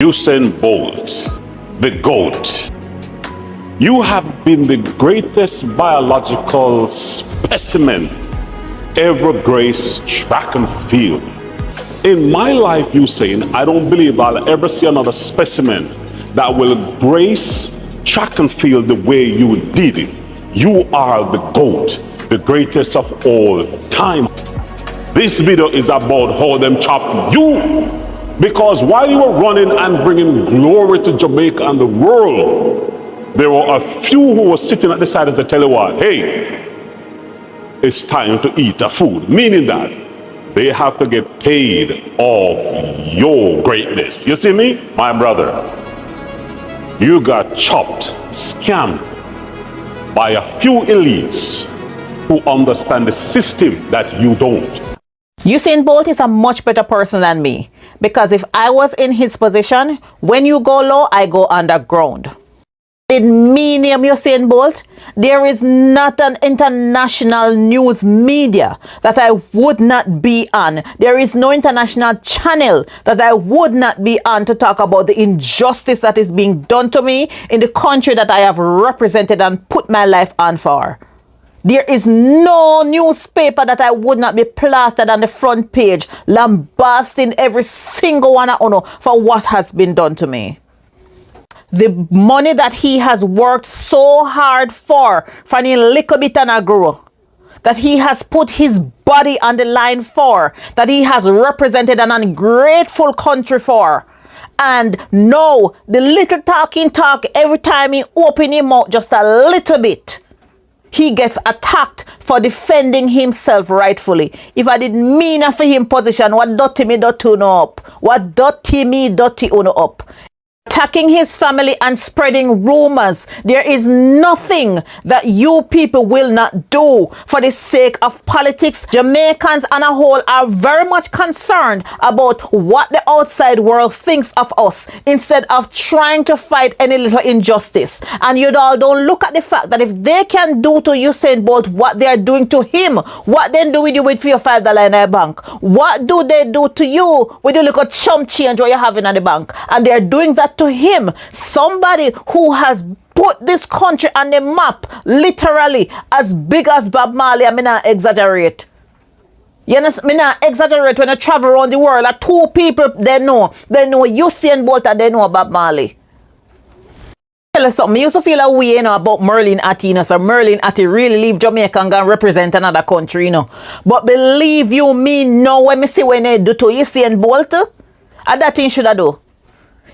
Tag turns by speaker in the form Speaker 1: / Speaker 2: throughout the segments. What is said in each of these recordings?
Speaker 1: USAIN Bolt, the GOAT. You have been the greatest biological specimen ever graced track and field. In my life, USAIN, I don't believe I'll ever see another specimen that will grace track and field the way you did it. You are the GOAT, the greatest of all time. This video is about how them chop you. Because while you were running and bringing glory to Jamaica and the world, there were a few who were sitting at the side as I tell you what, hey, it's time to eat the food. Meaning that they have to get paid off your greatness. You see me? My brother, you got chopped, scammed by a few elites who understand the system that you don't.
Speaker 2: Usain Bolt is a much better person than me, because if I was in his position, when you go low, I go underground. In me name Usain Bolt, there is not an international news media that I would not be on. There is no international channel that I would not be on to talk about the injustice that is being done to me in the country that I have represented and put my life on for. There is no newspaper that I would not be plastered on the front page, lambasting every single one of you for what has been done to me. The money that he has worked so hard for a little bit and a grow, that he has put his body on the line for, that he has represented an ungrateful country for. And now, the little talking talk, every time he open him out just a little bit, he gets attacked for defending himself rightfully. If I didn't mean for him position, what dirty me dirty uno up? What dirty me dirty uno up? Attacking his family and spreading rumors. There is nothing that you people will not do for the sake of politics. Jamaicans on a whole are very much concerned about what the outside world thinks of us, instead of trying to fight any little injustice. And you all don't look at the fact that if they can do to Usain Bolt what they are doing to him, what then do we do with your $5 in our bank? What do they do to you with the little chump change what you have in the bank? And they're doing that to him, somebody who has put this country on the map literally as big as Bob Marley. I mean, not exaggerate. You know, me not exaggerate. When I travel around the world, like two people they know Usain Bolt and they know Bob Marley. Tell you something, I used to feel a way, about Merlin Atty, so Merlin Atty really leave Jamaica and go and represent another country, But believe you me, now when me see when they do to Usain Bolt, and that thing should I do.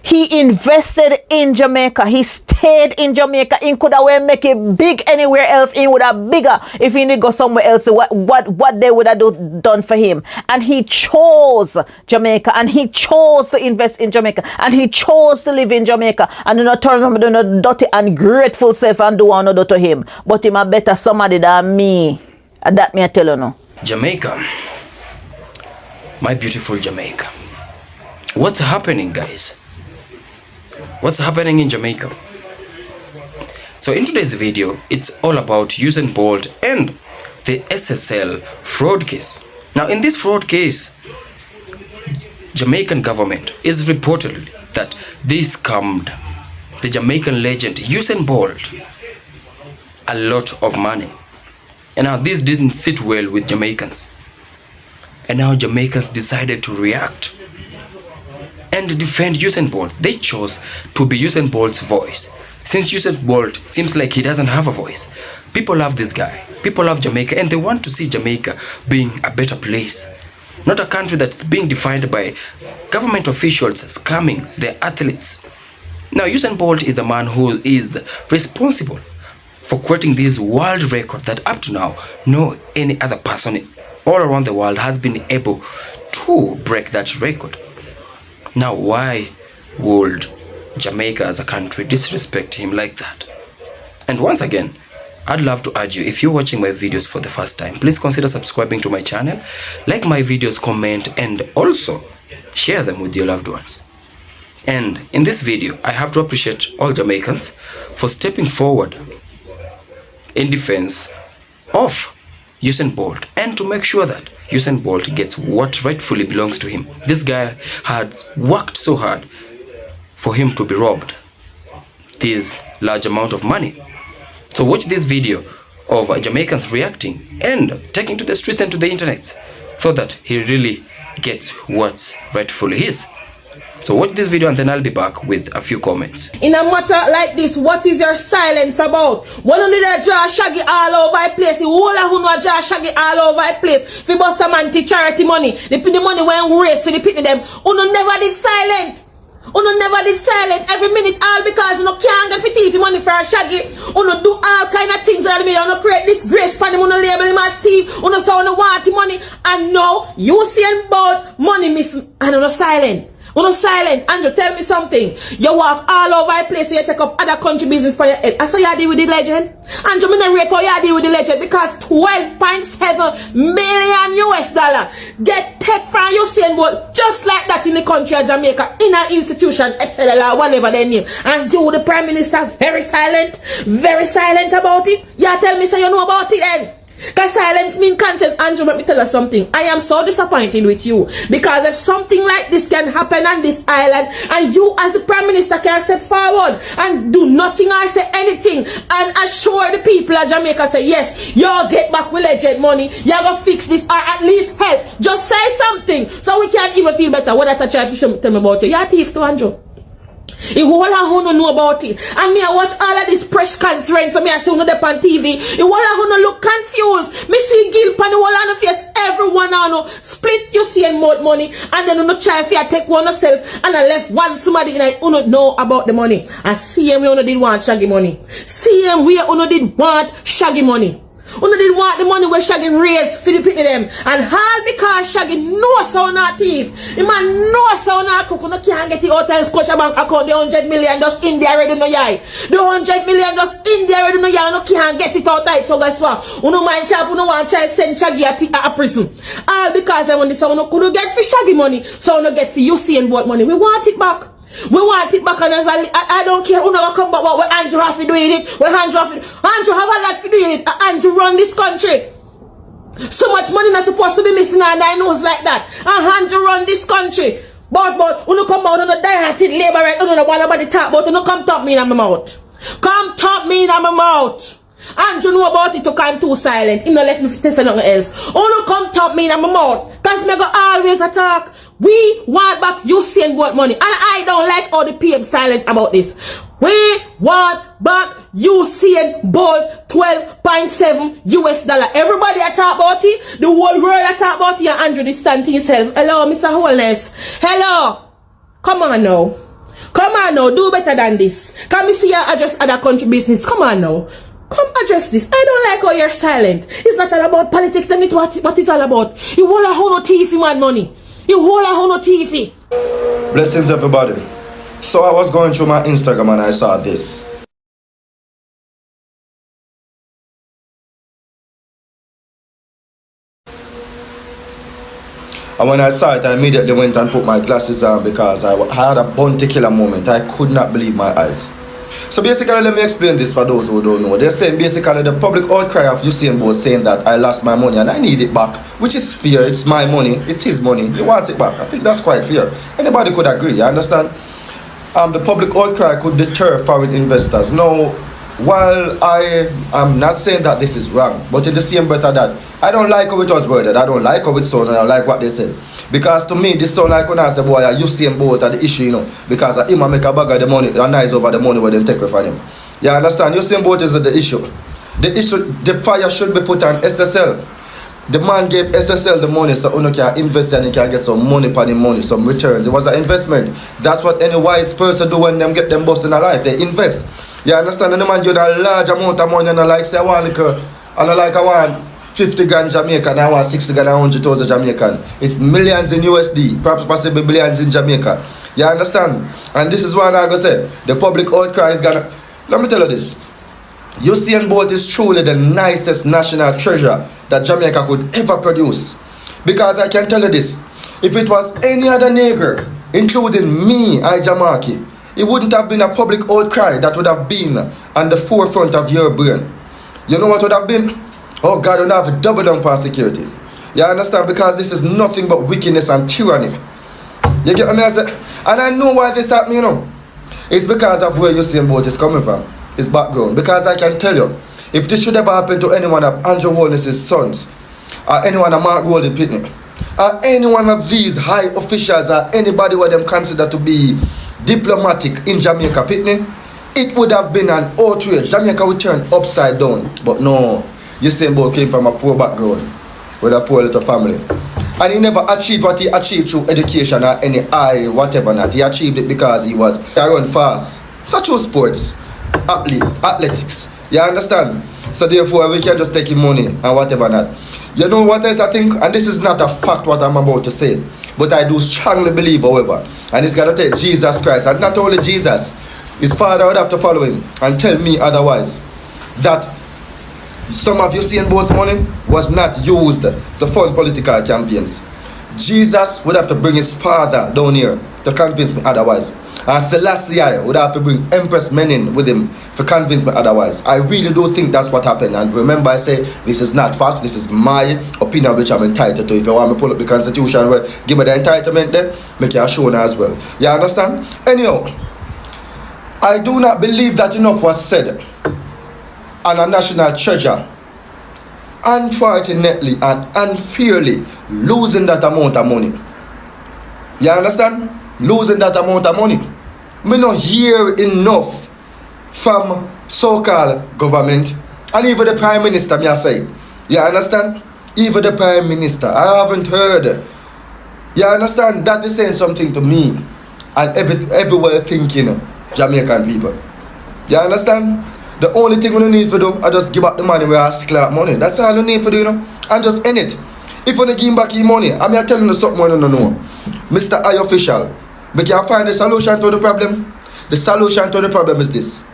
Speaker 2: He invested in Jamaica. He stayed in Jamaica. He could have make it big anywhere else. He would have bigger if he didn't go somewhere else. What they would have done for him. And he chose Jamaica. And he chose to invest in Jamaica. And he chose to live in Jamaica. And do not turn him to no dirty and grateful self and do what do to him. But him a better somebody than me. And that me I tell you now.
Speaker 3: Jamaica. My beautiful Jamaica. What's happening, guys? What's happening in Jamaica? So in today's video, it's all about Usain Bolt and the SSL fraud case. Now in this fraud case, Jamaican government is reportedly that they scammed the Jamaican legend Usain Bolt a lot of money. And now this didn't sit well with Jamaicans. And now Jamaicans decided to react and defend Usain Bolt. They chose to be Usain Bolt's voice. Since Usain Bolt seems like he doesn't have a voice, people love this guy. People love Jamaica and they want to see Jamaica being a better place. Not a country that's being defined by government officials scamming their athletes. Now Usain Bolt is a man who is responsible for creating this world record that up to now no any other person all around the world has been able to break that record. Now, why would Jamaica as a country disrespect him like that? And once again, I'd love to urge you, if you're watching my videos for the first time, please consider subscribing to my channel, like my videos, comment, and also share them with your loved ones. And in this video, I have to appreciate all Jamaicans for stepping forward in defense of Usain Bolt and to make sure that Usain Bolt gets what rightfully belongs to him. This guy has worked so hard for him to be robbed this large amount of money. So watch this video of Jamaicans reacting and taking to the streets and to the internet so that he really gets what's rightfully his. So watch this video and then I'll be back with a few comments.
Speaker 4: In a matter like this, what is your silence about? One of the draw shaggy all over the place. The whole of who draw shaggy all over the place. If you bust a man to charity money, they put the money when we raise, so they put them. Uno never did silent. Uno never did silent every minute, all because you can't get 50 money for a shaggy. Uno do all kind of things that me. Uno create disgrace for him. Uno label him as thief. Uno say uno want the money. And now you see about money miss and uno silent. Uno silent. Andrew, tell me something. You walk all over the place and you take up other country business for your head. I say you deal with the legend. Andrew, me not rate how you deal with the legend because 12.7 million US dollar get take from USAIN board just like that in the country of Jamaica in an institution, SLL or whatever they name. And you, the Prime Minister, very silent about it. You tell me say you know about it then. Because silence means conscience. Andrew, let me tell you something. I am so disappointed with you. Because if something like this can happen on this island, and you as the Prime Minister can step forward and do nothing or say anything, and assure the people of Jamaica, say, yes, you'll get back with legend money, you're going to fix this, or at least help. Just say something, so we can even feel better. What I try to tell me about you. You're a thief too, Andrew. You whole who no know about it. And me I watch all of this press conference so me I see on the on TV. You whole who no look confused. Me see guilt on the whole on the face. Everyone I know split you see and more money. And then you no try if you take one yourself and I left one somebody like who no know about the money. And see him we only did want shaggy money. See him we only did want shaggy money. Uno did want the money where Shaggy raised for the people them. And all because Shaggy knows how not thief. The man knows how not cook. Uno can't get it out of Scotia Bank account. The 100 million just in there already no yai. The 100 million just in there already no yai. Uno can't get it out of it. So guess what? Uno mind sharp. Uno want to try to send Shaggy a prison. All because I want this. Uno couldn't get for Shaggy money. So uno get for USAIN board money. We want it back. We want it back, and I don't care who never come back. What Andrew have to do it? What Andrew have to do? Andrew have a lot to do it. Andrew run this country. So much money not supposed to be missing, and I knows like that. And Andrew run this country. But who no come out on a die-hearted labor right? Who no want nobody talk about? Who no come talk me in my mouth? Come talk me in my mouth. Andrew know about it to come too silent. He no let me say nothing else. Who no come talk me in my mouth? Cause me go always attack. We want back USAIN board money. And I don't like all the PM silent about this. We want back USAIN board 12.7 US dollar. Everybody a talk about it. The whole world a talk about it. And Andrew this stand to himself. Hello, Mr. Holness. Hello. Come on now. Come on now. Do better than this. Can we see you address other country business? Come on now. Come address this. I don't like how you're silent. It's not all about politics. Then it's what it's all about. You whole a whole no TV man money. You whole a whole no TV.
Speaker 5: Blessings everybody. So I was going through my Instagram and I saw this. And when I saw it, I immediately went and put my glasses on because I had a bounty killer moment. I could not believe my eyes. So basically, let me explain this for those who don't know. They're saying basically the public outcry of USAIN board saying that I lost my money and I need it back, which is fair. It's my money. It's his money. He wants it back. I think that's quite fair. Anybody could agree. You understand? The public outcry could deter foreign investors. Now, while I am not saying that this is wrong, but in the same breath that I don't like how it was worded. I don't like how it sounded. I don't like what they said. Because to me, this sound like when I say, boy, you see him both at the issue, you know. Because him make a bag of the money, a nice over the money where they take from him. You understand? You see him both is the issue. The fire should be put on SSL. The man gave SSL the money so you can invest and you can get some money for the money, some returns. It was an investment. That's what any wise person do when them get them busting alive. They invest. You understand? And the man give a large amount of money and I like say, I want 50 grand Jamaican, I want 60 grand, 100,000 Jamaican. It's millions in USD, perhaps possibly billions in Jamaica. You understand? And this is what I'm going to say. The public outcry is going to... Let me tell you this. USAIN board is truly the nicest national treasure that Jamaica could ever produce. Because I can tell you this. If it was any other nigger, including me, Jamaican, it wouldn't have been a public outcry that would have been on the forefront of your brain. You know what would have been? Oh God, we have a double down on security. You understand? Because this is nothing but wickedness and tyranny. You get what I say? And I know why this happened, you know. It's because of where Usain Bolt is coming from, his background. Because I can tell you, if this should ever happen to any one of Andrew Holness's sons, or anyone of Mark Golden Pitney, or any one of these high officials, or anybody what them consider to be diplomatic in Jamaica Pitney, it would have been an outrage. Jamaica would turn upside down. But no, Usain Bolt came from a poor background, with a poor little family. And he never achieved what he achieved through education or any eye, whatever not. He achieved it because he run fast. Such as sports, athletics. You understand? So therefore we can just take him money and whatever not. You know what else I think? And this is not a fact what I'm about to say. But I do strongly believe, however, and it's got to take Jesus Christ, and not only Jesus, his father would have to follow him and tell me otherwise, that some of Usain Bolt's money was not used to fund political campaigns. Jesus would have to bring his father down here to convince me otherwise. And Selassie would have to bring Empress Menin with him to convince me otherwise. I really do think that's what happened. And remember, I say this is not facts, this is my opinion which I'm entitled to. If you want me to pull up the constitution, well, give me the entitlement there, make you show as well. You understand? Anyhow, I do not believe that enough was said on a national treasure, unfortunately and unfairly losing that amount of money. You understand? Losing that amount of money. Me not hear enough from so-called government and even the Prime Minister, me I say. You understand? Even the Prime Minister. I haven't heard. You understand? That is saying something to me and everywhere thinking Jamaican people. You understand? The only thing we need to do is just give up the money we ask money. That's all you need to do, you know? And just end it. If you don't give back your money, I'm here telling you something you don't know. Mr. I official, but you find the solution to the problem. The solution to the problem is this.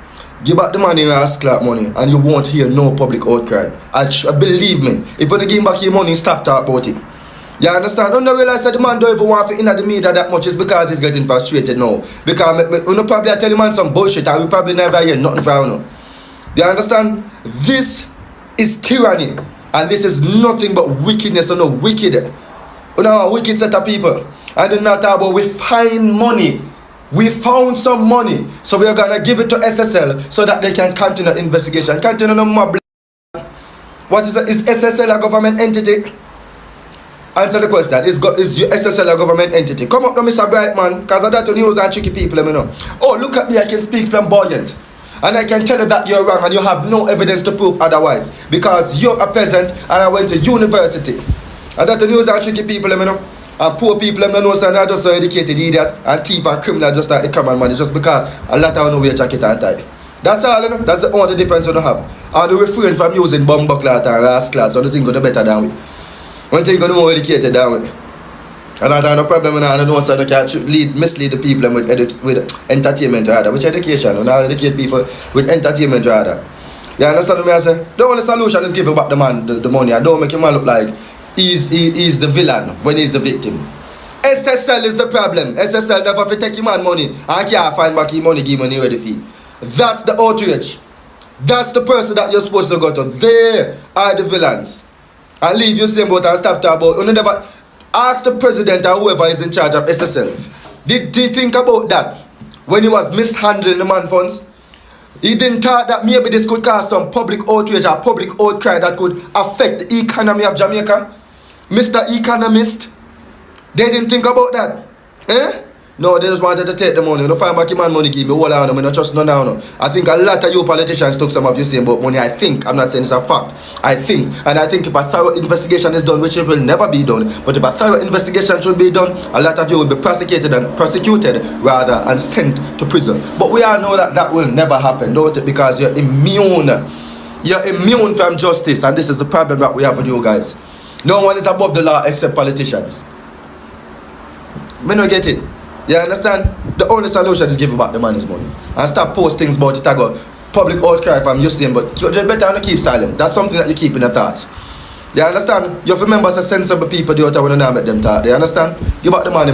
Speaker 5: Give back the money we ask money and you won't hear no public outcry. Believe me, if you don't give back your money, stop talking about it. You understand? Don't realize that the man don't even want to in the media that much. It's because he's getting frustrated now. Because you probably tell the man some bullshit and we probably never hear nothing from him. You understand? This is tyranny. And this is nothing but wickedness. You know, wicked. You know, a wicked set of people. And then not about we find money. We found some money. So we are going to give it to SSL so that they can continue the investigation. Continue no more. What is it? Is SSL a government entity? Answer the question. Is SSL a government entity? Come up now, Mr. Brightman, because I don't use and tricky people, you know. Oh, look at me, I can speak flamboyant. And I can tell you that you're wrong and you have no evidence to prove otherwise. Because you're a peasant and I went to university. I don't use and tricky people, you know. And poor people, you know, so they're just so educated idiot and thief and criminal just like the common man. It's just because a lot of them know wear jacket and tie. That's all, you know. That's the only difference you don't have. And we refrain from using bomb cloth and rascal, so the thing go better than we. One thing you know more educated than we. And I don't have no problem with that. I know so they can mislead the people with entertainment rather. Which education? You know, educate people with entertainment rather. You understand what I say? The only solution is giving back the man the money. I don't make him man look like he's the villain when he's the victim. SSL is the problem. SSL never fi take him man money and can't find back his money, give money ready fee. That's the outrage. That's the person that you're supposed to go to. They are the villains. And leave your same boat and stop talking about. You never ask the president or whoever is in charge of SSL. Did he think about that when he was mishandling the man funds? He didn't thought that maybe this could cause some public outrage or public outcry that could affect the economy of Jamaica. Mr. Economist, they didn't think about that. Eh? No, they just wanted to take the money. No find back your man money, give me all on them. I don't trust no now. No. I think a lot of you politicians took some of you saying about money. I think, I'm not saying it's a fact. I think, and I think if a thorough investigation is done, which it will never be done, but if a thorough investigation should be done, a lot of you will be prosecuted rather and sent to prison. But we all know that that will never happen, don't it? Because you're immune. You're immune from justice, and this is the problem that we have with you guys. No one is above the law except politicians. Me not get it. You understand? The only solution is give back the man's money. And stop posting about it. I got public outcry from Usain, but you just better not keep silent. That's something that you keep in your thoughts. You understand? You have to remember some sensible people do it when you not make them talk. You understand? Give back the money.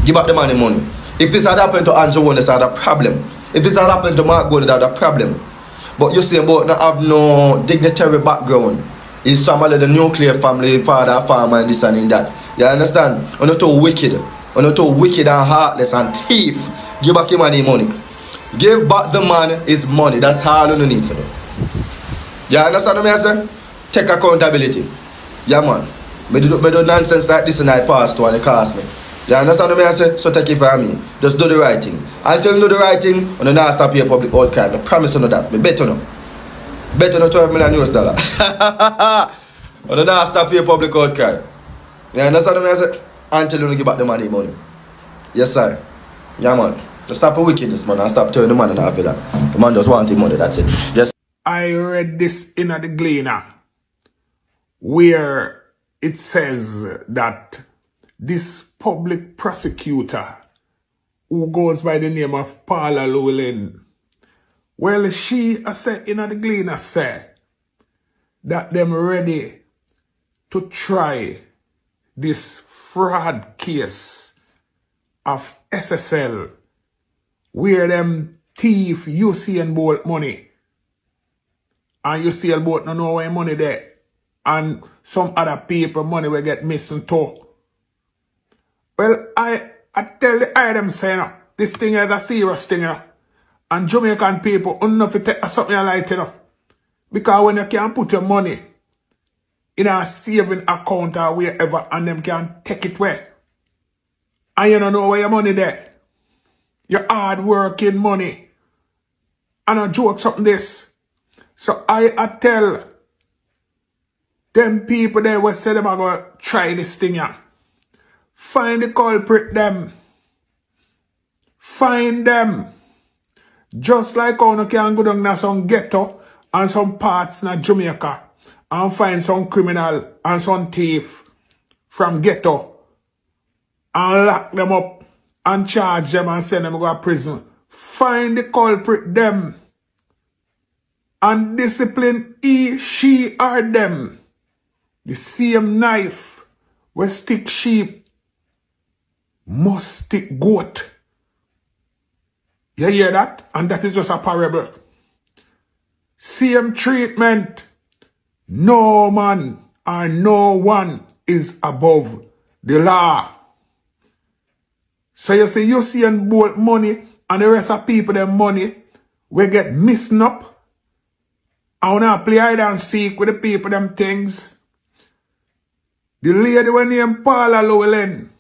Speaker 5: Give back the money. If this had happened to Andrew Holness, that's a problem. If this had happened to Mark Golden, that's a problem. But Usain Bolt not have no dignitary background. He's from the nuclear family, father, farmer, and this and that. You understand? You're not too wicked. You're not too wicked and heartless and thief. Give back him money. Give back the man his money. That's all you need to do. You understand what I say? Take accountability. Yeah, man. Me do nonsense like this and I pass to and it cost me. You understand what I say? So take it from me. Just do the right thing. Until you do the right thing, you don't stop your public outcry. I promise you that. I bet you no. Bet you no $12 million US. You don't stop your public outcry. You understand what I say? Until you don't give back the money. Yes, sir. Yeah, man. Just stop the wickedness, man, and stop turning the man in after that. The man just want his money, that's it. Yes.
Speaker 6: I read this in the Gleaner where it says that this public prosecutor who goes by the name of Paula Llewellyn, well, she said in the Gleaner said that them ready to try this fraud case of SSL where them thief USAIN bolt money and USAIN bolt no know where money there and some other people money will get missing too. Well, I tell the item saying this thing is a serious thing, and Jamaican people enough to take something like it, because when you can put your money in a saving account or wherever and them can take it away and you don't know where your money there. Your hard working money. And I joke something this. So I tell them people there will say them are going to try this thing here. Find the culprit them. Find them. Just like how you can go down to some ghetto and some parts in Jamaica and find some criminal and some thief from ghetto and lock them up and charge them and send them to go to prison. Find the culprit them and discipline he, she, or them. The same knife will stick sheep must stick goat. You hear that? And that is just a parable. Same treatment. No man or no one is above the law. So you see, you see and bolt money and the rest of people, their money, we get missing up. I wanna play hide and seek with the people, them things. The lady when named Paula Llewellyn,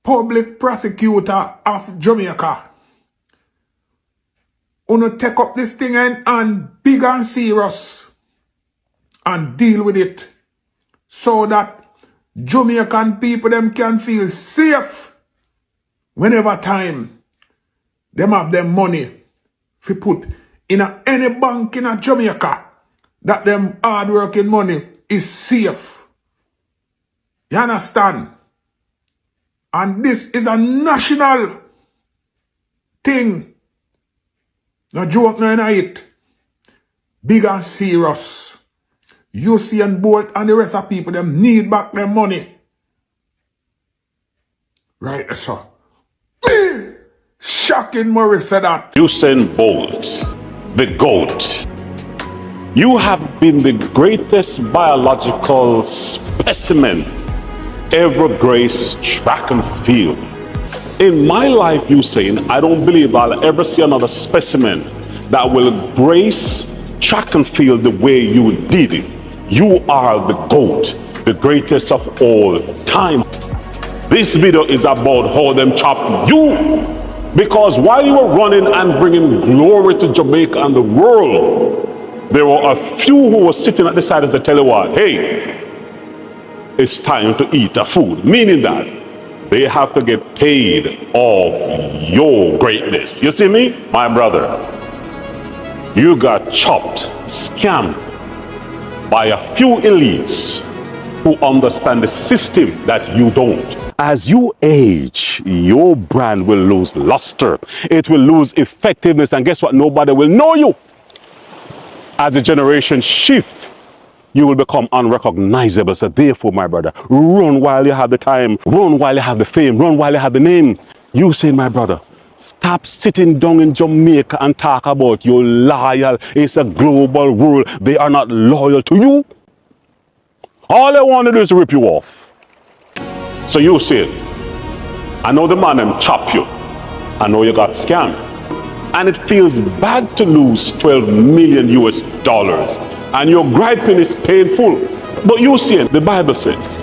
Speaker 6: public prosecutor of Jamaica, wanna take up this thing and big and serious and deal with it so that Jamaican people them can feel safe whenever time them have their money to put in any bank in Jamaica, that them hard working money is safe. You understand? And this is a national thing. No joke, no it. Big and serious. USAIN Bolt and the rest of people, them need back their money. Right, sir. Shocking Morris said that.
Speaker 1: Usain Bolt, the GOAT. You have been the greatest biological specimen ever graced track and field. In my life, Usain, I don't believe I'll ever see another specimen that will grace track and field the way you did it. You are the GOAT, the greatest of all time. This video is about how them chop you, because while you were running and bringing glory to Jamaica and the world, there were a few who were sitting at the side as I tell you what, hey, it's time to eat the food, meaning that they have to get paid off your greatness. You see me, my brother? You got chopped, scammed by a few elites who understand the system that you don't. As you age, your brand will lose luster. It will lose effectiveness, and guess what? Nobody will know you. As the generation shift, you will become unrecognizable. So therefore, my brother, run while you have the time, run while you have the fame, run while you have the name. You say, my brother, stop sitting down in Jamaica and talk about you're loyal. It's a global world. They are not loyal to you. All they want to do is rip you off. So you say, I know the man them chop you. I know you got scammed. And it feels bad to lose 12 million US dollars. And your griping is painful. But you see, the Bible says,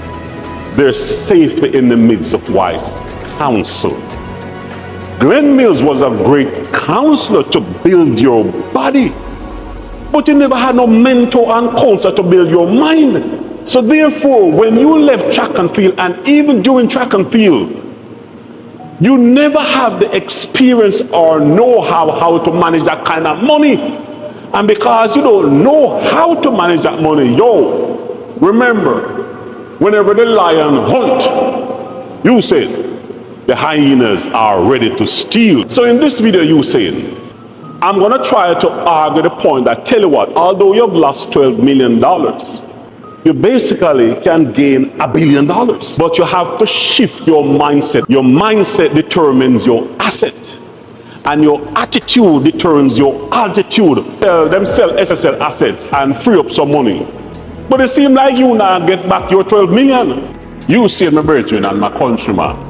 Speaker 1: they're safely in the midst of wise counsel. Glenn Mills was a great counselor to build your body. But you never had no mentor and counselor to build your mind. So therefore, when you left track and field, and even during track and field, you never have the experience or know-how how to manage that kind of money. And because you don't know how to manage that money, remember, whenever the lion hunt, you said, the hyenas are ready to steal. So in this video, you saying, I'm gonna try to argue the point that, tell you what, although you've lost $12 million, you basically can gain $1 billion. But you have to shift your mindset. Your mindset determines your asset. And your attitude determines your altitude. Them sell SSL assets and free up some money. But it seems like you now get back your 12 million. You see my brethren and my countryman.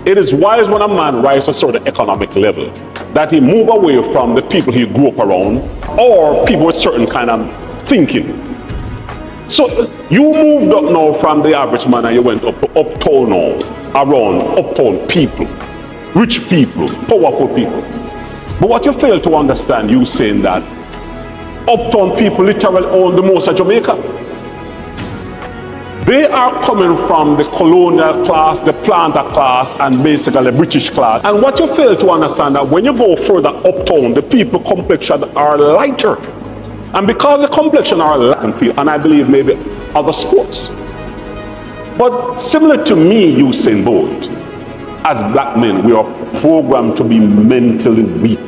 Speaker 1: It is wise when a man rises to a certain economic level that he move away from the people he grew up around or people with certain kind of thinking. So you moved up now from the average man and you went up to uptown now, around uptown people, rich people, powerful people. But what you fail to understand, you saying that uptown people literally own the most of Jamaica. They are coming from the colonial class, the planter class, and basically the British class. And what you fail to understand that when you go further uptown, the people complexion are lighter. And because the complexion are lighter, and I believe maybe other sports. But similar to me, Usain Bolt, as black men, we are programmed to be mentally weak.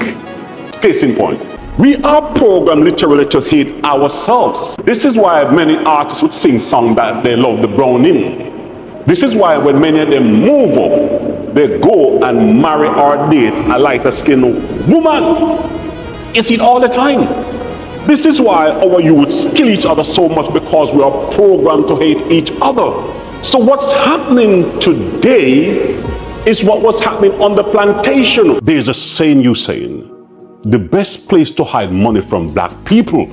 Speaker 1: Case in point. We are programmed literally to hate ourselves. This is why many artists would sing songs that they love the brown in. This is why when many of them move up, they go and marry or date a lighter skinned woman. You see it all the time. This is why our youths kill each other so much, because we are programmed to hate each other. So what's happening today is what was happening on the plantation. There's a saying, Usain, the best place to hide money from black people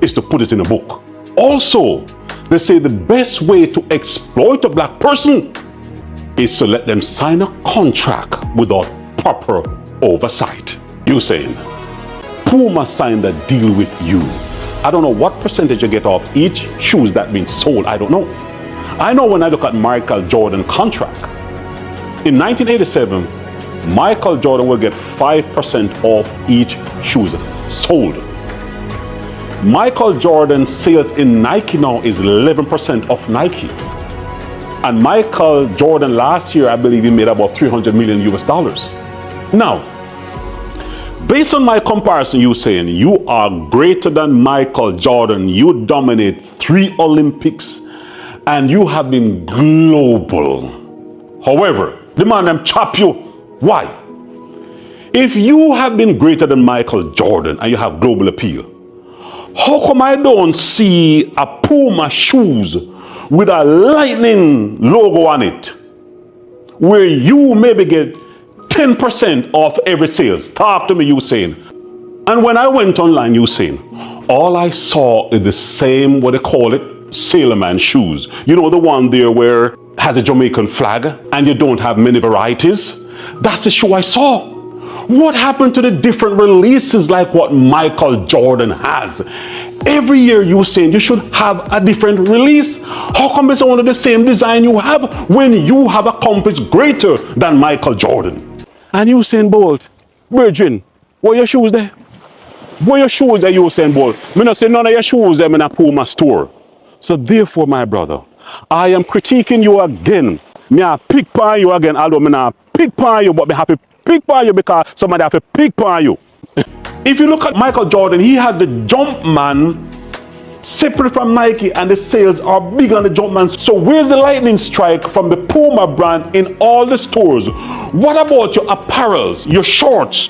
Speaker 1: is to put it in a book. Also, they say the best way to exploit a black person is to let them sign a contract without proper oversight. Usain, Puma signed a deal with you. I don't know what percentage you get off each shoes that been sold. I don't know. I know when I look at Michael Jordan contract, in 1987, Michael Jordan will get 5% off each shoes sold. Michael Jordan's sales in Nike now is 11% of Nike. And Michael Jordan last year, I believe he made about 300 million US dollars. Now, based on my comparison, you saying you are greater than Michael Jordan, you dominate 3 Olympics, and you have been global. However, the man them chop you. Why? If you have been greater than Michael Jordan and you have global appeal, how come I don't see a Puma shoes with a lightning logo on it, where you maybe get 10% off every sales? Talk to me, Usain. And when I went online, Usain, all I saw is the same, what they call it, sailorman shoes. You know, the one there where has a Jamaican flag and you don't have many varieties. That's the shoe I saw. What happened to the different releases like what Michael Jordan has? Every year you saying you should have a different release. How come it's only the same design you have when you have accomplished greater than Michael Jordan? And Usain Bolt, Virgin, where your shoes there? Where your shoes there, Usain Bolt? Me not say none of your shoes there in a Puma store. So therefore, my brother, I am critiquing you again. Me a pick on you again, although me not pick on you, but me have to pick on you because somebody have to pick on you. If you look at Michael Jordan, he has the Jumpman separate from Nike, and the sales are big on the Jumpman. So where's the lightning strike from the Puma brand in all the stores? What about your apparels, your shorts,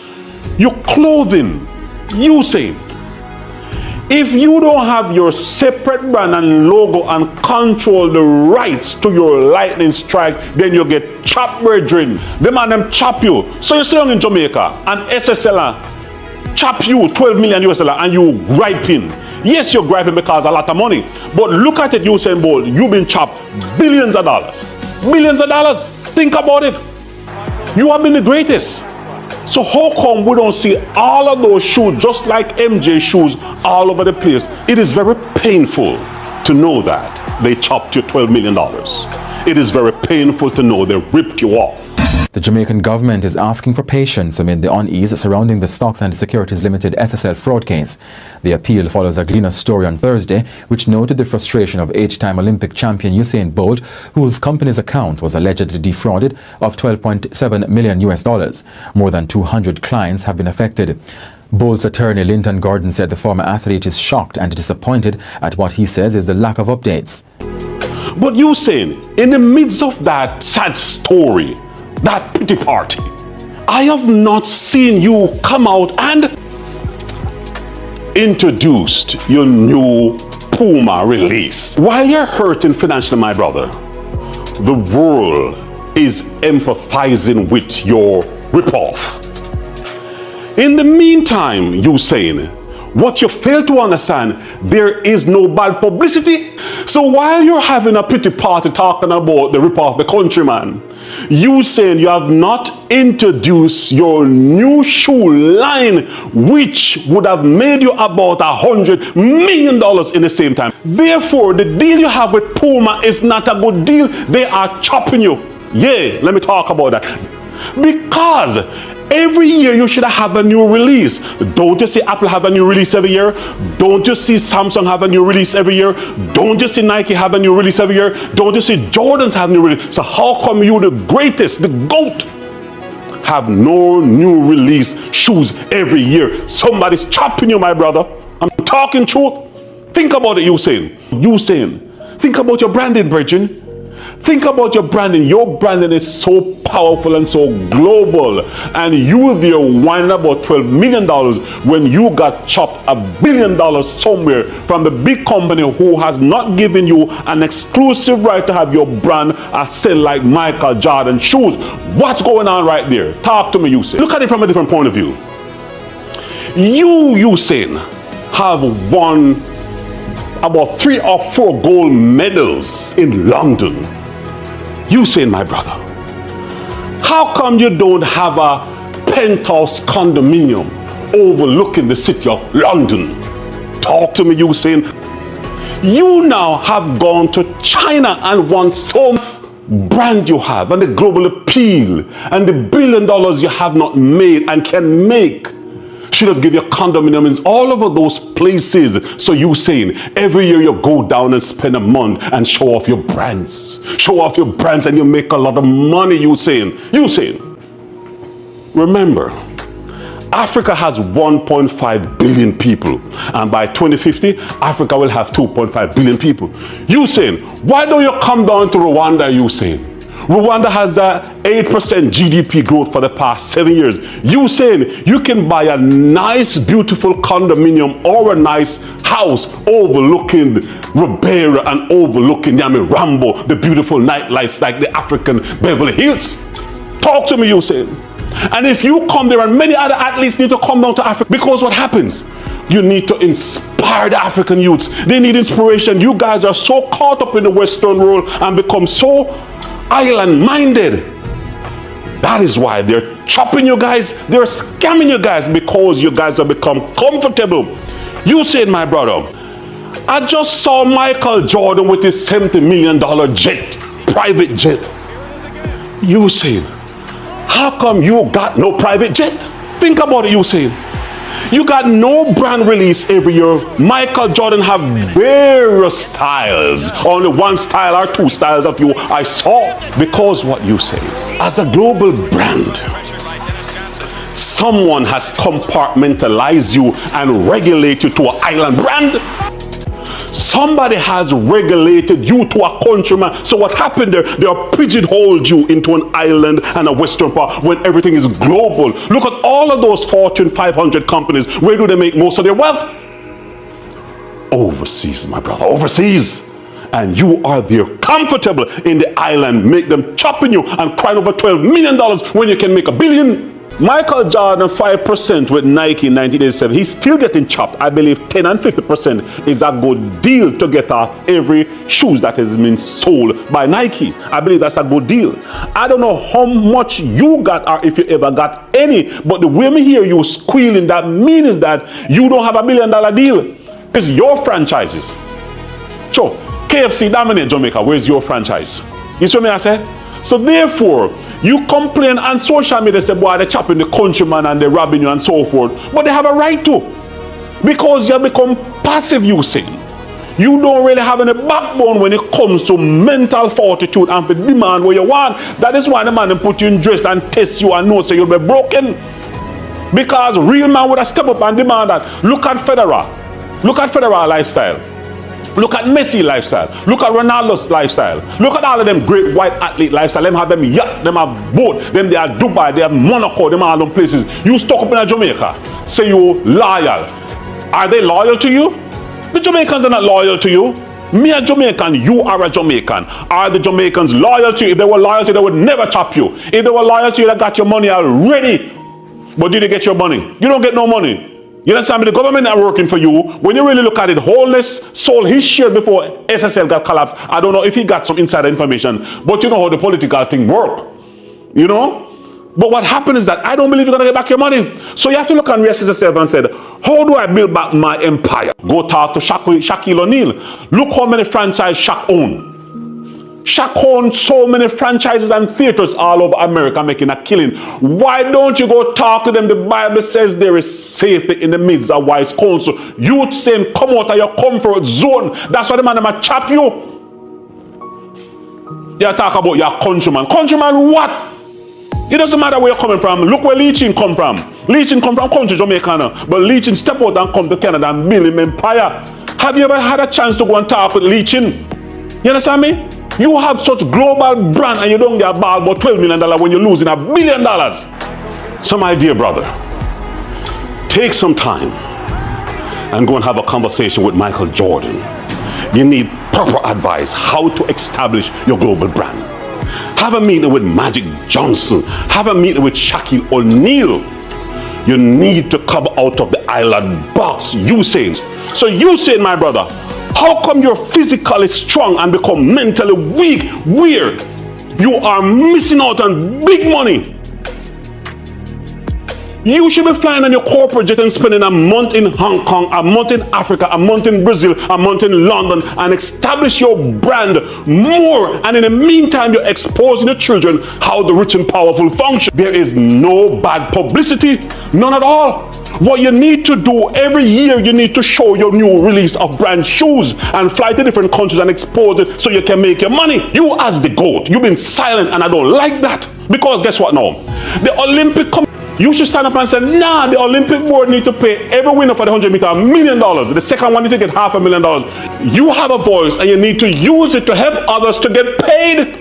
Speaker 1: your clothing? You say, If you don't have your separate brand and logo and control the rights to your lightning strike, then you get chopped, brethren. The man them chop you. So you're sitting in Jamaica and SSL chop you 12 million US dollar and you griping. Yes, you're griping because a lot of money. But look at it, Usain Bolt. You've been chopped billions of dollars. Billions of dollars. Think about it. You have been the greatest. So how come we don't see all of those shoes, just like MJ shoes, all over the place? It is very painful to know that they chopped you $12 million. It is very painful to know they ripped you off.
Speaker 7: The Jamaican government is asking for patience amid the unease surrounding the Stocks and Securities Limited SSL fraud case. The appeal follows a Gleaner story on Thursday, which noted the frustration of 8-time Olympic champion Usain Bolt, whose company's account was allegedly defrauded of $12.7 million US. More than 200 clients have been affected. Bolt's attorney Linton Gordon said the former athlete is shocked and disappointed at what he says is the lack of updates.
Speaker 1: But Usain, in the midst of that sad story, that pity party, I have not seen you come out and introduced your new Puma release. While you're hurting financially, my brother, the world is empathizing with your ripoff. In the meantime, Usain, what you fail to understand, there is no bad publicity. So while you're having a pity party talking about the ripoff, the countryman, you saying you have not introduced your new shoe line, which would have made you about $100 million in the same time. Therefore, the deal you have with Puma is not a good deal. They are chopping you. Yeah, let me talk about that. Because every year you should have a new release. Don't you see Apple have a new release every year? Don't you see Samsung have a new release every year? Don't you see Nike have a new release every year? Don't you see Jordans have a new release? So how come you, the greatest, the GOAT, have no new release shoes every year? Somebody's chopping you, my brother. I'm talking truth. Think about it, Usain. Think about your branding, brethren. Think about your branding. Your branding is so powerful and so global. And you there whining about $12 million when you got chopped $1 billion somewhere from the big company who has not given you an exclusive right to have your brand sell like Michael Jordan shoes. What's going on right there? Talk to me, Usain. Look at it from a different point of view. You, Usain, have won about 3 or 4 gold medals in London. Usain, my brother, how come you don't have a penthouse condominium overlooking the city of London? Talk to me, Usain. You now have gone to China and won some brand you have and the global appeal and the $1 billion you have not made and can make. Should have given you condominiums all over those places. So Usain, every year you go down and spend a month and show off your brands. Show off your brands and you make a lot of money, Usain. Remember, Africa has 1.5 billion people. And by 2050, Africa will have 2.5 billion people. Usain, why don't you come down to Rwanda, Usain? Rwanda has a 8% GDP growth for the past 7 years. Usain, you can buy a nice, beautiful condominium or a nice house overlooking Ribeira and overlooking Nyamirambo, the beautiful nightlights like the African Beverly Hills. Talk to me, Usain. And if you come there, and many other athletes need to come down to Africa, because what happens? You need to inspire the African youths. They need inspiration. You guys are so caught up in the Western world and become so island-minded. That is why they're chopping you guys, they're scamming you guys, because you guys have become comfortable. Usain, my brother, I just saw Michael Jordan with his $70 million jet, private jet. Usain, how come you got no private jet? Think about it, Usain. You got no brand release every year. Michael Jordan have various styles. Only one style or 2 styles of you I saw. Because what you say, as a global brand, someone has compartmentalized you and regulated you to an island brand. Somebody has regulated you to a countryman. So what happened there? They are pigeonholed you into an island and a Western part when everything is global. Look at all of those Fortune 500 companies. Where do they make most of their wealth? overseas, my brother, overseas. And you are there comfortable in the island, make them chopping you and crying over $12 million when you can make $1 billion. Michael Jordan 5% with Nike in 1987. He's still getting chopped. I believe 10 and 50% is a good deal to get off every shoes that has been sold by Nike. I believe that's a good deal. I don't know how much you got or if you ever got any, but the way me hear you squealing, that means that you don't have $1 billion deal. It's your franchises. So KFC dominate Jamaica. Where's your franchise? You see what I say? So therefore, you complain on social media, say, boy, they're chopping the countryman and they're robbing you and so forth. But they have a right to. Because you have become passive, you say. You don't really have any backbone when it comes to mental fortitude and the demand what you want. That is why the man put you in dress and test you and know so you'll be broken. Because real man would have stepped up and demand that. Look at Federer. Look at Federer lifestyle. Look at Messi lifestyle. Look at Ronaldo's lifestyle. Look at all of them great white athlete lifestyle. Them have them yacht, them have boat, them they are Dubai, they have Monaco, them all them places. You stuck up in Jamaica, say you loyal. Are they loyal to you? The Jamaicans are not loyal to you. Me a Jamaican, you are a Jamaican. Are the Jamaicans loyal to you? If they were loyal to you, they would never chop you. If they were loyal to you, they got your money already. But did they get your money? You don't get no money. You understand me? The government are working for you. When you really look at it, Holness sold his share before SSL got collapsed. I don't know if he got some insider information, but you know how the political thing work. You know? But what happened is that I don't believe you're going to get back your money. So you have to look and reassess yourself and say, how do I build back my empire? Go talk to Shaquille O'Neal. Look how many franchises Shaq own. Shaq owns so many franchises and theaters all over America making a killing. Why don't you go talk to them? The Bible says there is safety in the midst of wise counsel. You saying come out of your comfort zone. That's why the man might chop you. You talk about your countryman. Countryman what? It doesn't matter where you're coming from. Look where Leachin come from. Leachin come from country Jamaica. But Leachin step out and come to Canada and build him empire. Have you ever had a chance to go and talk with Leachin? You understand me? You have such global brand and you don't get a ball about $12 million when you're losing $1 billion. So my dear brother, take some time and go and have a conversation with Michael Jordan. You need proper advice how to establish your global brand. Have a meeting with Magic Johnson. Have a meeting with Shaquille O'Neal. You need to come out of the island box, USAIN. So USAIN, my brother, how come you're physically strong and become mentally weak? Weird. You are missing out on big money. You should be flying on your corporate jet and spending a month in Hong Kong, a month in Africa, a month in Brazil, a month in London, and establish your brand more. And in the meantime, you're exposing the children how the rich and powerful function. There is no bad publicity, none at all. What you need to do every year, you need to show your new release of brand shoes and fly to different countries and expose it so you can make your money. You as the GOAT, you've been silent and I don't like that. Because guess what now? The Olympic you should stand up and say, nah, the Olympic board need to pay every winner for the 100 meter $1 million. The second one need to get $500,000. You have a voice and you need to use it to help others to get paid.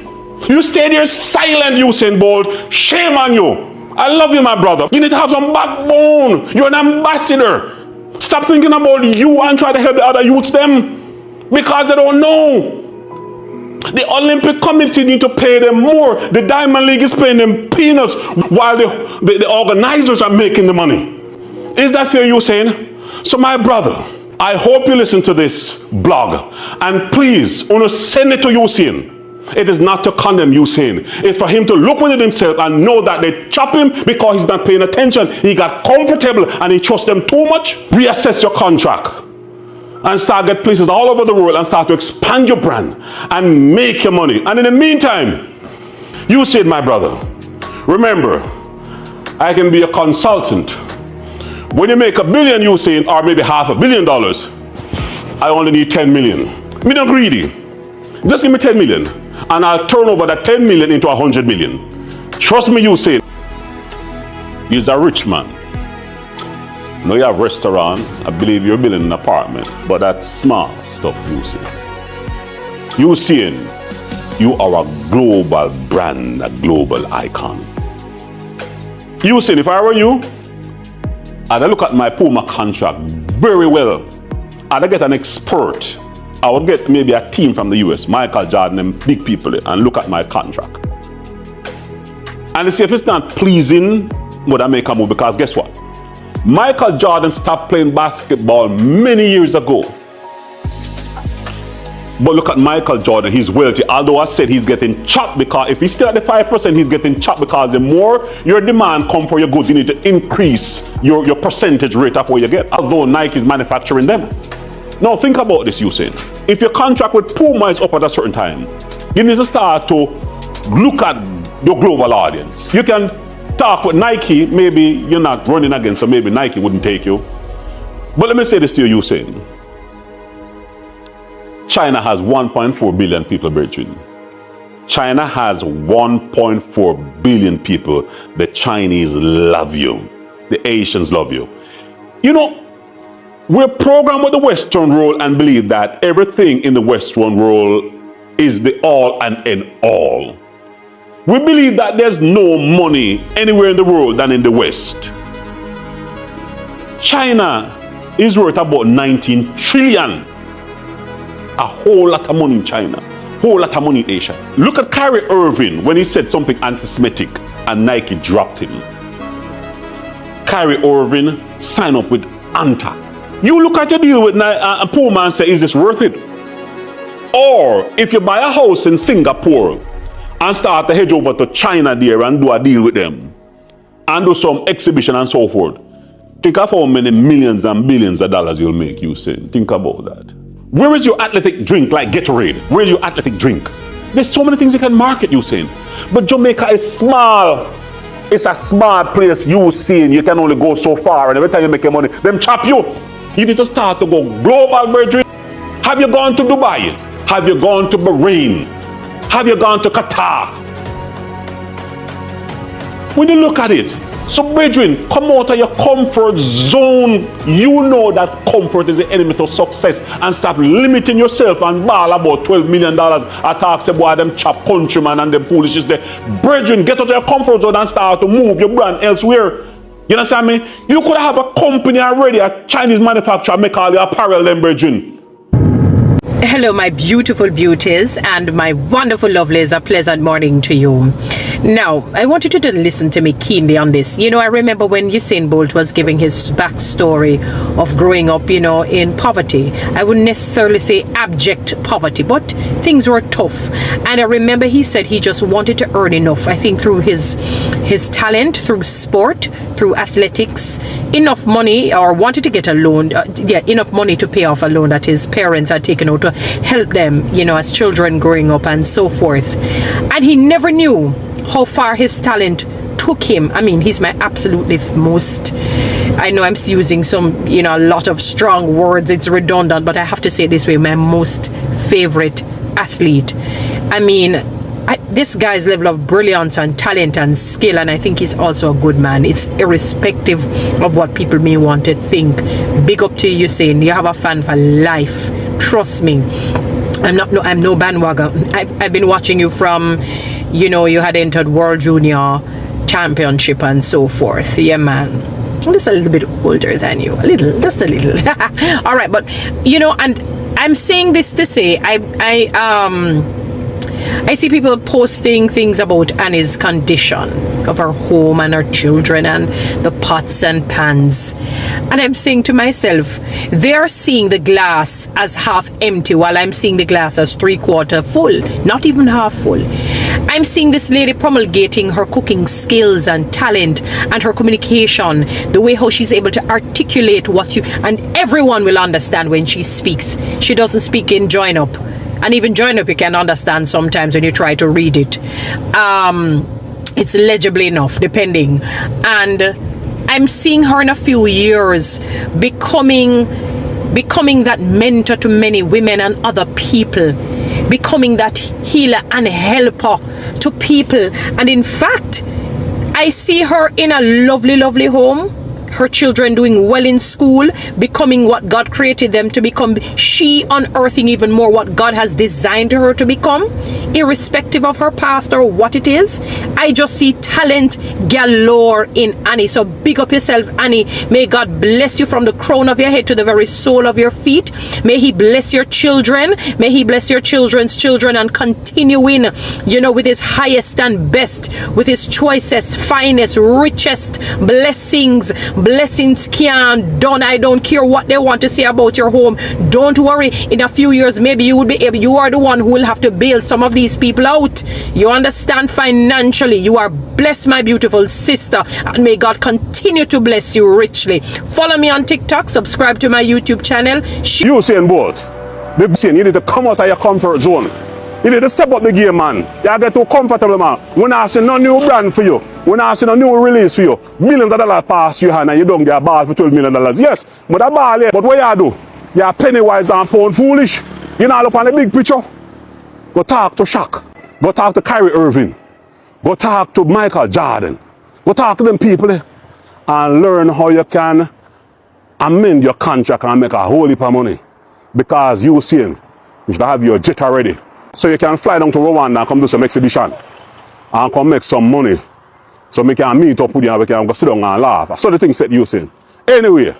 Speaker 1: You stay there silent, Usain Bolt. Shame on you. I love you, my brother. You need to have some backbone. You're an ambassador. Stop thinking about you and try to help the other youths them because they don't know. The Olympic Committee need to pay them more. The Diamond League is paying them peanuts while the organizers are making the money. Is that fair, Usain? So my brother, I hope you listen to this blog and please, send it to Usain. It is not to condemn Usain. It's for him to look within himself and know that they chop him because he's not paying attention. He got comfortable and he trusts them too much. Reassess your contract and start get places all over the world and start to expand your brand and make your money. And in the meantime, Usain, my brother, remember, I can be a consultant. When you make $1 billion, Usain, or maybe $500 million, I only need 10 million. Me not greedy. Just give me 10 million and I'll turn over that 10 million into 100 million. Trust me, Usain. He's a rich man. You know, you have restaurants. I believe you're building an apartment, but that's small stuff, Usain. Usain, you are a global brand, a global icon. Usain, if I were you, I'd look at my Puma contract very well I'd get an expert. I would get maybe a team from the US, Michael Jordan and big people, and look at my contract. And see if it's not pleasing, would I make a move? Because guess what? Michael Jordan stopped playing basketball many years ago. But look at Michael Jordan, he's wealthy. Although I said he's getting chopped, because if he's still at the 5%, he's getting chopped, because the more your demand come for your goods, you need to increase your percentage rate of what you get. Although Nike is manufacturing them. Now think about this, USAIN. If your contract with Puma is up at a certain time, you need to start to look at your global audience. You can talk with Nike, maybe you're not running again, so maybe Nike wouldn't take you. But let me say this to you, USAIN. China has 1.4 billion people, brethren. China has 1.4 billion people. The Chinese love you. The Asians love you. You know, we're programmed with the Western world and believe that everything in the Western world is the all and end all. We believe that there's no money anywhere in the world than in the West. China is worth about 19 trillion. A whole lot of money in China, whole lot of money in Asia. Look at Kyrie Irving when he said something anti-Semitic and Nike dropped him. Kyrie Irving signed up with Anta. You look at your deal with a poor man and say, is this worth it? Or if you buy a house in Singapore and start to hedge over to China there and do a deal with them and do some exhibition and so forth, think of how many millions and billions of dollars you'll make, you say. Think about that. Where is your athletic drink like Gatorade? Where is your athletic drink? There's so many things you can market, you saying. But Jamaica is small. It's a small place, you saying. You can only go so far, and every time you make your money, them chop you. You need to start to go global, brethren. Have you gone to Dubai? Have you gone to Bahrain? Have you gone to Qatar? When you look at it, so brethren, come out of your comfort zone. You know that comfort is the enemy to success, and stop limiting yourself and ball about $12 million. I talk say boy them chop countryman and them foolishness there. Brethren, get out of your comfort zone and start to move your brand elsewhere. You understand me? You could have a company already, a Chinese manufacturer, make all your apparel then, brethren.
Speaker 8: Hello, my beautiful beauties and my wonderful lovelies. A pleasant morning to you. Now, I want you to listen to me keenly on this. You know, I remember when Usain Bolt was giving his backstory of growing up, you know, in poverty. I wouldn't necessarily say abject poverty, but things were tough. And I remember he said he just wanted to earn enough, I think through his talent, through sport, through athletics, enough money, or wanted to get a loan, enough money to pay off a loan that his parents had taken out to help them, you know, as children growing up and so forth. And he never knew how far his talent took him. I mean, he's my absolutely most, I know I'm using some, you know, a lot of strong words, it's redundant, but I have to say it this way, my most favorite athlete. I mean, this guy's level of brilliance and talent and skill, and I think he's also a good man. It's irrespective of what people may want to think. Big up to you, Usain. You have a fan for life. Trust me. I'm no bandwagon. I've been watching you from, you know, you had entered World Junior Championship and so forth. Yeah, man. I'm just a little bit older than you. Just a little. All right, but, you know, and I'm saying this to say, I see people posting things about Annie's condition of her home and her children and the pots and pans. And I'm saying to myself, they're seeing the glass as half empty while I'm seeing the glass as 3/4 full, not even half full. I'm seeing this lady promulgating her cooking skills and talent and her communication, the way how she's able to articulate and everyone will understand when she speaks. She doesn't speak in join up. And even join up you can understand sometimes when you try to read it. It's legible enough, depending. And I'm seeing her in a few years becoming that mentor to many women and other people, becoming that healer and helper to people. And in fact, I see her in a lovely, lovely home her children doing well in school, becoming what God created them to become, she unearthing even more what God has designed her to become, irrespective of her past or what it is. I just see talent galore in Annie. So big up yourself, Annie. May God bless you from the crown of your head to the very sole of your feet. May He bless your children. May He bless your children's children, and continuing, with His highest and best, with His choicest, finest, richest blessings. Blessings can't done. I don't care what they want to say about your home. Don't worry. In a few years, maybe you will be able. You are the one who will have to bail some of these people out. You understand? Financially, you are blessed, my beautiful sister, and may God continue to bless you richly. Follow me on TikTok. Subscribe to my YouTube channel.
Speaker 1: Usain Bolt, the saying you need to come out of your comfort zone. You need to step up the game, man. You get too comfortable, man. When I see no new brand for you, when I see no new release for you, millions of dollars pass your hand and you don't get a ball for $12 million. Yes, but a ball here. But what you do? You are penny wise and pound foolish. You know, look on the big picture. Go talk to Shaq. Go talk to Kyrie Irving. Go talk to Michael Jordan. Go talk to them people there and learn how you can amend your contract and make a whole heap of money. Because you saying you should have your jet already. So you can fly down to Rwanda and come do some exhibition and come make some money. So we can meet up with you and we can go sit down and laugh. So the thing said you saying. Anyway,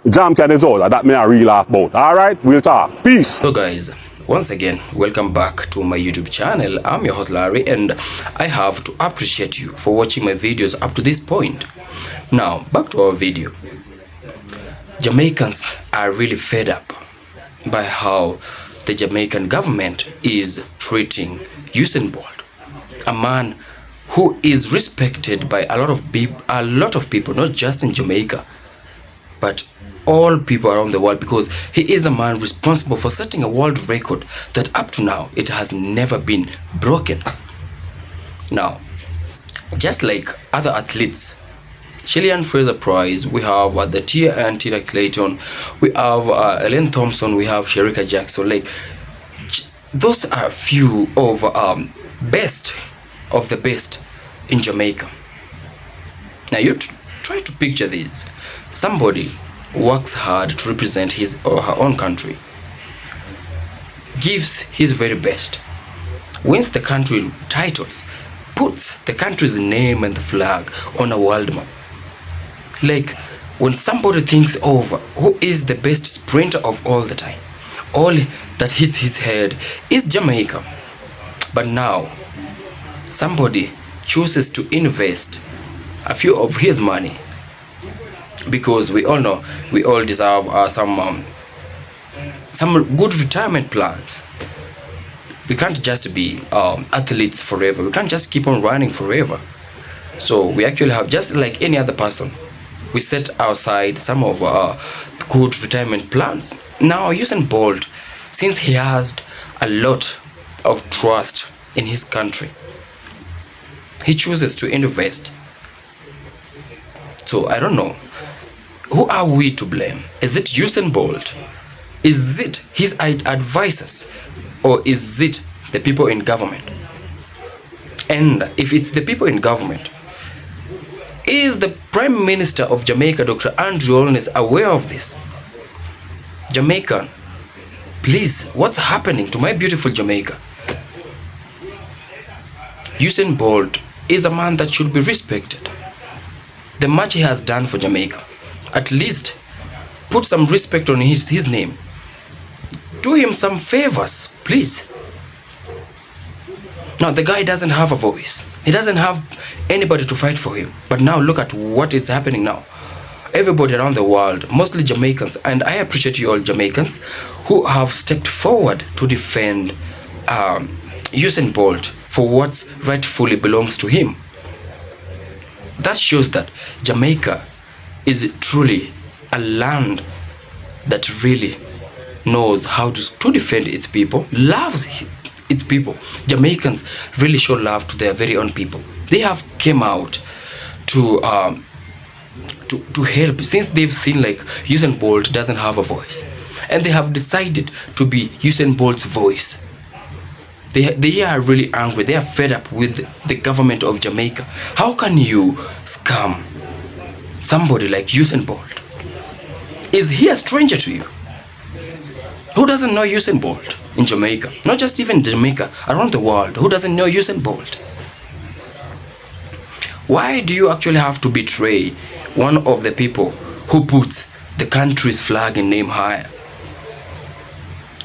Speaker 1: JAMAICAN is all that me a real laugh about. Alright, we'll talk. Peace.
Speaker 3: So guys, once again, welcome back to my YouTube channel. I'm your host Hilary, and I have to appreciate you for watching my videos up to this point. Now, back to our video. Jamaicans are really fed up by how the Jamaican government is treating Usain Bolt, a man who is respected by a lot of people, not just in Jamaica, but all people around the world, because he is a man responsible for setting a world record that up to now it has never been broken. Now, just like other athletes, Shillian Fraser Price, we have the Tia and Tina Clayton, we have Ellen Thompson, we have Sherika Jackson. Like, those are a few of best of the best in Jamaica. Now you try to picture this. Somebody works hard to represent his or her own country, gives his very best, wins the country titles, puts the country's name and the flag on a world map. Like, when somebody thinks over who is the best sprinter of all the time, all that hits his head is Jamaica. But now, somebody chooses to invest a few of his money, because we all know we all deserve some good retirement plans. We can't just be athletes forever. We can't just keep on running forever. So we actually have, just like any other person, we set aside some of our good retirement plans. Now Usain Bolt, since he has a lot of trust in his country, he chooses to invest. So I don't know, who are we to blame? Is it Usain Bolt? Is it his advisors? Or is it the people in government? And if it's the people in government, is the Prime Minister of Jamaica, Dr. Andrew HOLNESS, aware of this? Jamaican, please, what's happening to my beautiful Jamaica? Usain Bolt is a man that should be respected. The much he has done for Jamaica, at least put some respect on his name. Do him some favors, please. Now, the guy doesn't have a voice. He doesn't have anybody to fight for him. But now look at what is happening now. Everybody around the world, mostly Jamaicans, and I appreciate you all Jamaicans, who have stepped forward to defend Usain Bolt for what rightfully belongs to him. That shows that Jamaica is truly a land that really knows how to defend its people, loves its people. Jamaicans really show love to their very own people. They have came out to help, since they've seen like Usain Bolt doesn't have a voice, and they have decided to be Usain Bolt's voice. They are really angry. They are fed up with the government of Jamaica. How can you scam somebody like Usain Bolt? Is he a stranger to you? Who doesn't know Usain Bolt in Jamaica? Not just even Jamaica, around the world. Who doesn't know Usain Bolt? Why do you actually have to betray one of the people who puts the country's flag and name higher?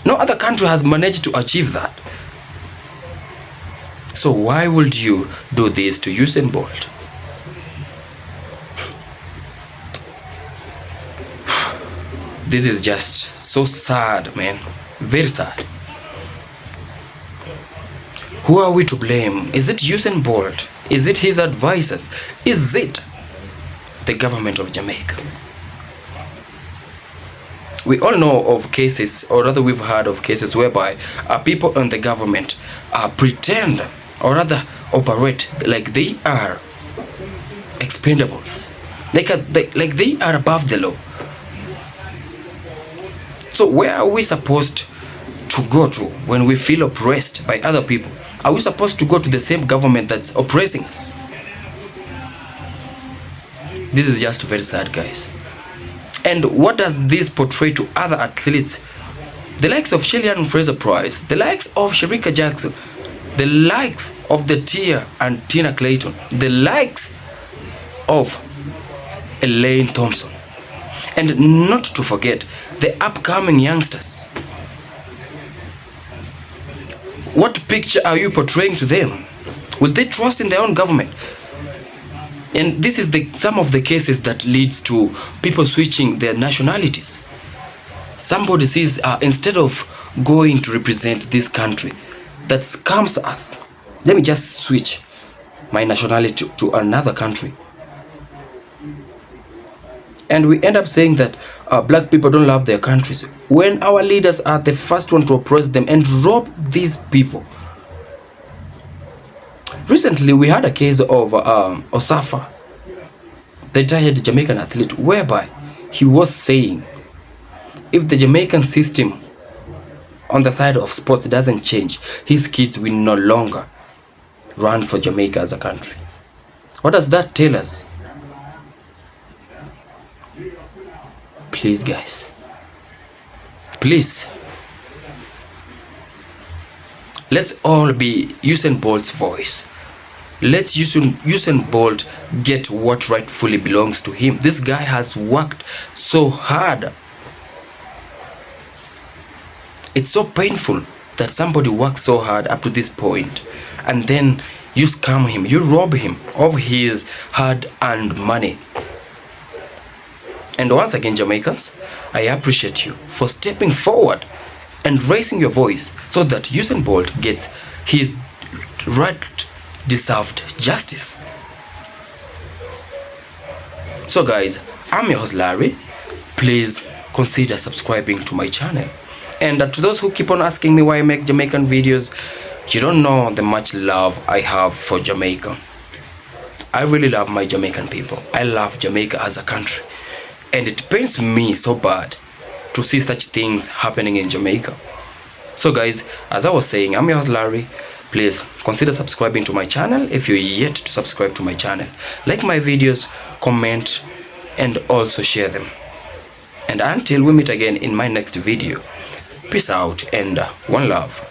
Speaker 3: No other country has managed to achieve that. So why would you do this to Usain Bolt? This is just so sad, man. Very sad. Who are we to blame? Is it Usain Bolt? Is it his advisors? Is it the government of Jamaica? We all know of cases, or rather we've heard of cases whereby people in the government pretend, or rather operate like they are expendables, like they are above the law. So where are we supposed to go to when we feel oppressed by other people? Are we supposed to go to the same government that's oppressing us? This is just very sad, guys. And what does this portray to other athletes? The likes of Shillian Fraser-Price, the likes of Sherika Jackson, the likes of the Tia and Tina Clayton, the likes of Elaine Thompson. And not to forget the upcoming youngsters. What picture are you portraying to them? Will they trust in their own government? And this is some of the cases that leads to people switching their nationalities. Somebody says, instead of going to represent this country that scams us, let me just switch my nationality to another country. And we end up saying that black people don't love their countries, when our leaders are the first one to oppress them and rob these people. Recently, we had a case of Osafa, the retired Jamaican athlete, whereby he was saying, if the Jamaican system on the side of sports doesn't change, his kids will no longer run for Jamaica as a country. What does that tell us? Please, guys, please, let's all be Usain Bolt's voice. Let's Usain Bolt get what rightfully belongs to him. This guy has worked so hard. It's so painful that somebody works so hard up to this point, and then you scam him, you rob him of his hard-earned money. And once again, Jamaicans, I appreciate you for stepping forward and raising your voice so that Usain Bolt gets his right-deserved justice. So guys, I'm your host Larry. Please consider subscribing to my channel. And to those who keep on asking me why I make Jamaican videos, you don't know the much love I have for Jamaica. I really love my Jamaican people. I love Jamaica as a country. And it pains me so bad to see such things happening in Jamaica. So guys, as I was saying, I'm your host Larry. Please consider subscribing to my channel if you're yet to subscribe to my channel. Like my videos, comment, and also share them. And until we meet again in my next video, peace out and one love.